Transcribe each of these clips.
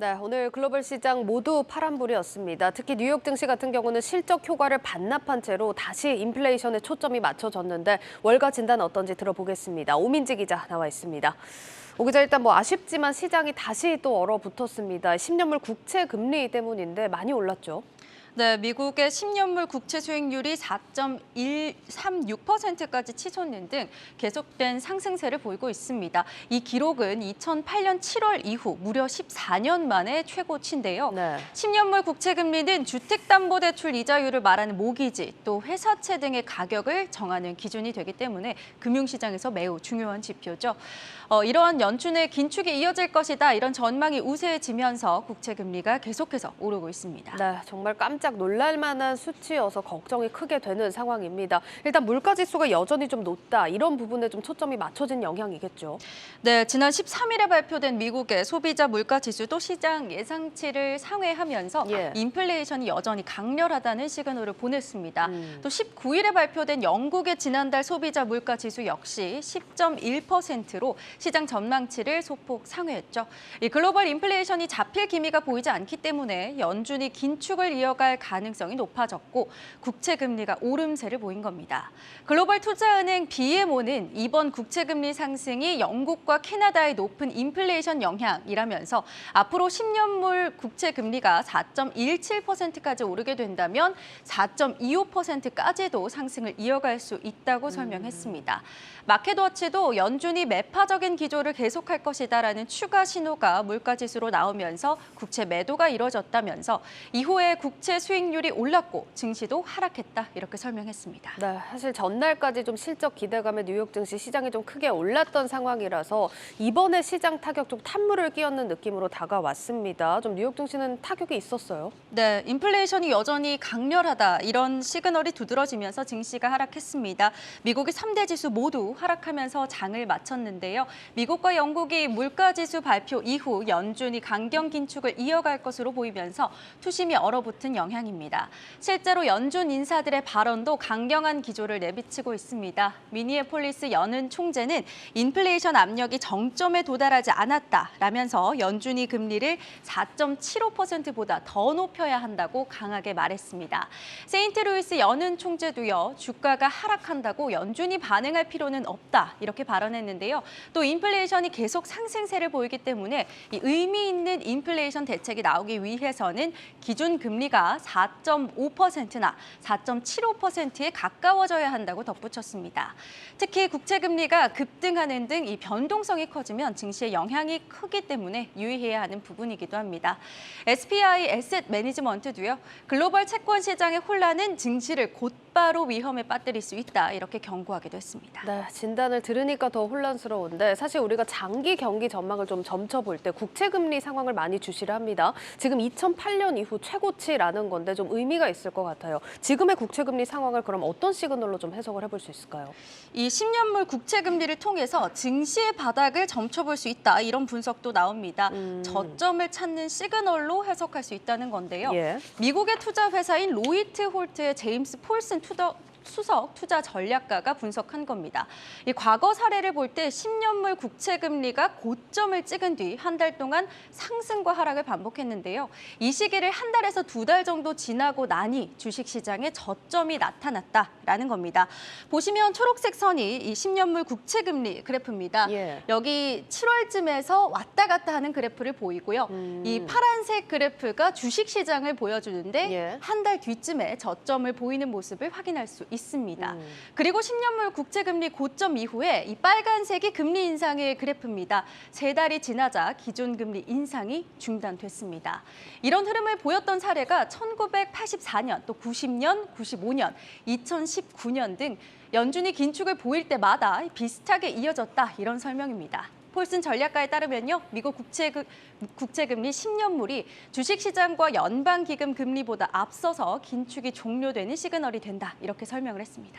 네, 오늘 글로벌 시장 모두 파란불이었습니다. 특히 뉴욕 증시 같은 경우는 실적 효과를 반납한 채로 다시 인플레이션에 초점이 맞춰졌는데 월가 진단 어떤지 들어보겠습니다. 오민지 기자 나와 있습니다. 오 기자, 일단 아쉽지만 시장이 다시 또 얼어붙었습니다. 10년물 국채 금리 때문인데 많이 올랐죠. 네, 미국의 10년물 국채 수익률이 4.136%까지 치솟는 등 계속된 상승세를 보이고 있습니다. 이 기록은 2008년 7월 이후 무려 14년 만에 최고치인데요. 네. 10년물 국채 금리는 주택담보대출 이자율을 말하는 모기지, 또 회사채 등의 가격을 정하는 기준이 되기 때문에 금융시장에서 매우 중요한 지표죠. 이러한 연준의 긴축이 이어질 것이다, 이런 전망이 우세해지면서 국채 금리가 계속해서 오르고 있습니다. 네, 정말 깜짝 놀랄 만한 수치여서 걱정이 크게 되는 상황입니다. 일단 물가 지수가 여전히 좀 높다, 이런 부분에 좀 초점이 맞춰진 영향이겠죠. 네, 지난 13일에 발표된 미국의 소비자 물가 지수도 시장 예상치를 상회하면서 인플레이션이 여전히 강렬하다는 시그널을 보냈습니다. 또 19일에 발표된 영국의 지난달 소비자 물가 지수 역시 10.1%로 시장 전망치를 소폭 상회했죠. 이 글로벌 인플레이션이 잡힐 기미가 보이지 않기 때문에 연준이 긴축을 이어갈 가능성이 높아졌고 국채 금리가 오름세를 보인 겁니다. 글로벌 투자은행 BMO는 이번 국채 금리 상승이 영국과 캐나다의 높은 인플레이션 영향이라면서 앞으로 10년물 국채 금리가 4.17%까지 오르게 된다면 4.25%까지도 상승을 이어갈 수 있다고 설명했습니다. 마켓워치도 연준이 매파적인 기조를 계속할 것이다라는 추가 신호가 물가지수로 나오면서 국채 매도가 이뤄졌다면서 이후에 국채 수익률이 올랐고 증시도 하락했다, 이렇게 설명했습니다. 네, 사실 전날까지 좀 실적 기대감에 뉴욕 증시 시장이 좀 크게 올랐던 상황이라서 이번에 시장 타격 좀 탄물을 끼얹는 느낌으로 다가왔습니다. 좀 뉴욕 증시는 타격이 있었어요. 네, 인플레이션이 여전히 강렬하다, 이런 시그널이 두드러지면서 증시가 하락했습니다. 미국의 3대 지수 모두 하락하면서 장을 마쳤는데요. 미국과 영국이 물가지수 발표 이후 연준이 강경 긴축을 이어갈 것으로 보이면서 투심이 얼어붙은 영향입니다. 실제로 연준 인사들의 발언도 강경한 기조를 내비치고 있습니다. 미니애폴리스 연은 총재는 인플레이션 압력이 정점에 도달하지 않았다라면서 연준이 금리를 4.75%보다 더 높여야 한다고 강하게 말했습니다. 세인트루이스 연은 총재도요, 주가가 하락한다고 연준이 반응할 필요는 없다, 이렇게 발언했는데요. 또 인플레이션이 계속 상승세를 보이기 때문에 이 의미 있는 인플레이션 대책이 나오기 위해서는 기준 금리가 4.5%나 4.75%에 가까워져야 한다고 덧붙였습니다. 특히 국채 금리가 급등하는 등 이 변동성이 커지면 증시에 영향이 크기 때문에 유의해야 하는 부분이기도 합니다. SPI 에셋 매니지먼트도요, 글로벌 채권 시장의 혼란은 증시를 곧바로 위험에 빠뜨릴 수 있다, 이렇게 경고하기도 했습니다. 네, 진단을 들으니까 더 혼란스러운데 사실 우리가 장기 경기 전망을 좀 점쳐볼 때 국채 금리 상황을 많이 주시를 합니다. 지금 2008년 이후 최고치라는 건데 좀 의미가 있을 것 같아요. 지금의 국채 금리 상황을 그럼 어떤 시그널로 좀 해석을 해볼 수 있을까요? 이 10년물 국채 금리를 통해서 증시의 바닥을 점쳐볼 수 있다, 이런 분석도 나옵니다. 저점을 찾는 시그널로 해석할 수 있다는 건데요. 미국의 투자 회사인 로이트 홀트의 제임스 폴슨 수석 투자 전략가가 분석한 겁니다. 이 과거 사례를 볼 때 10년물 국채 금리가 고점을 찍은 뒤 한 달 동안 상승과 하락을 반복했는데요. 이 시기를 한 달에서 두 달 정도 지나고 나니 주식시장에 저점이 나타났다라는 겁니다. 보시면 초록색 선이 이 10년물 국채 금리 그래프입니다. 여기 7월쯤에서 왔다 갔다 하는 그래프를 보이고요. 이 파란색 그래프가 주식시장을 보여주는데 한 달 뒤쯤에 저점을 보이는 모습을 확인할 수 있습니다. 그리고 10년물 국채 금리 고점 이후에 이 빨간색이 금리 인상의 그래프입니다. 세 달이 지나자 기존 금리 인상이 중단됐습니다. 이런 흐름을 보였던 사례가 1984년, 또 90년, 95년, 2019년 등 연준이 긴축을 보일 때마다 비슷하게 이어졌다, 이런 설명입니다. 폴슨 전략가에 따르면요, 미국 국채금리 10년물이 주식시장과 연방기금 금리보다 앞서서 긴축이 종료되는 시그널이 된다, 이렇게 설명을 했습니다.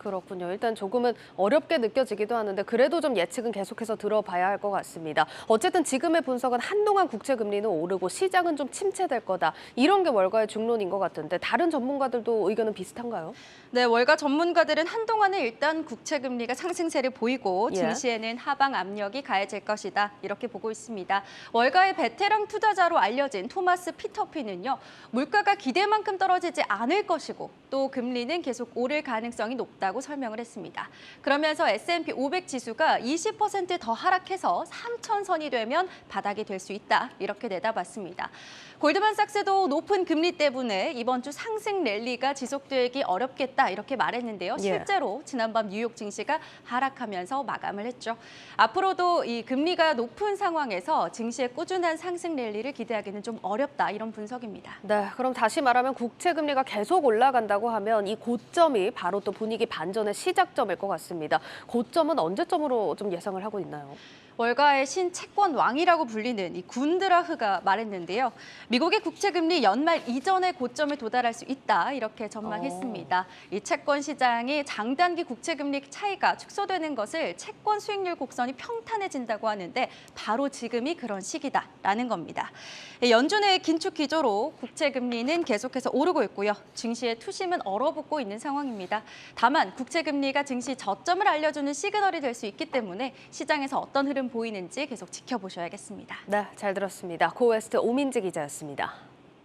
그렇군요. 일단 조금은 어렵게 느껴지기도 하는데 그래도 좀 예측은 계속해서 들어봐야 할 것 같습니다. 어쨌든 지금의 분석은 한동안 국채 금리는 오르고 시장은 좀 침체될 거다. 이런 게 월가의 중론인 것 같은데 다른 전문가들도 의견은 비슷한가요? 네, 월가 전문가들은 한동안은 일단 국채 금리가 상승세를 보이고 예. 증시에는 하방 압력이 가해질 것이다. 이렇게 보고 있습니다. 월가의 베테랑 투자자로 알려진 토마스 피터피는요. 물가가 기대만큼 떨어지지 않을 것이고 또 금리는 계속 오를 가능성이 높다고 설명을 했습니다. 그러면서 S&P 500 지수가 20% 더 하락해서 3,000선이 되면 바닥이 될 수 있다. 이렇게 내다봤습니다. 골드만삭스도 높은 금리 때문에 이번 주 상승 랠리가 지속되기 어렵겠다 이렇게 말했는데요. 실제로 지난밤 뉴욕 증시가 하락하면서 마감을 했죠. 앞으로도 이 금리가 높은 상황에서 증시의 꾸준한 상승 랠리를 기대하기는 좀 어렵다 이런 분석입니다. 네, 그럼 다시 말하면 국채 금리가 계속 올라간다고 하면 이 고점이 바로 또 분위기 반전의 시작점일 것 같습니다. 고점은 언제점으로 좀 예상을 하고 있나요? 월가의 신채권 왕이라고 불리는 이 군드라흐가 말했는데요. 미국의 국채금리 연말 이전의 고점에 도달할 수 있다 이렇게 전망했습니다. 이 채권 시장이 장단기 국채금리 차이가 축소되는 것을 채권 수익률 곡선이 평탄해진다고 하는데 바로 지금이 그런 시기다라는 겁니다. 연준의 긴축 기조로 국채금리는 계속해서 오르고 있고요. 증시의 투심은 얼어붙고 있는 상황입니다. 다만 국채금리가 증시 저점을 알려주는 시그널이 될 수 있기 때문에 시장에서 어떤 흐름 보이는지 계속 지켜보셔야겠습니다. 네, 잘 들었습니다. 고웨스트 오민지 기자였습니다.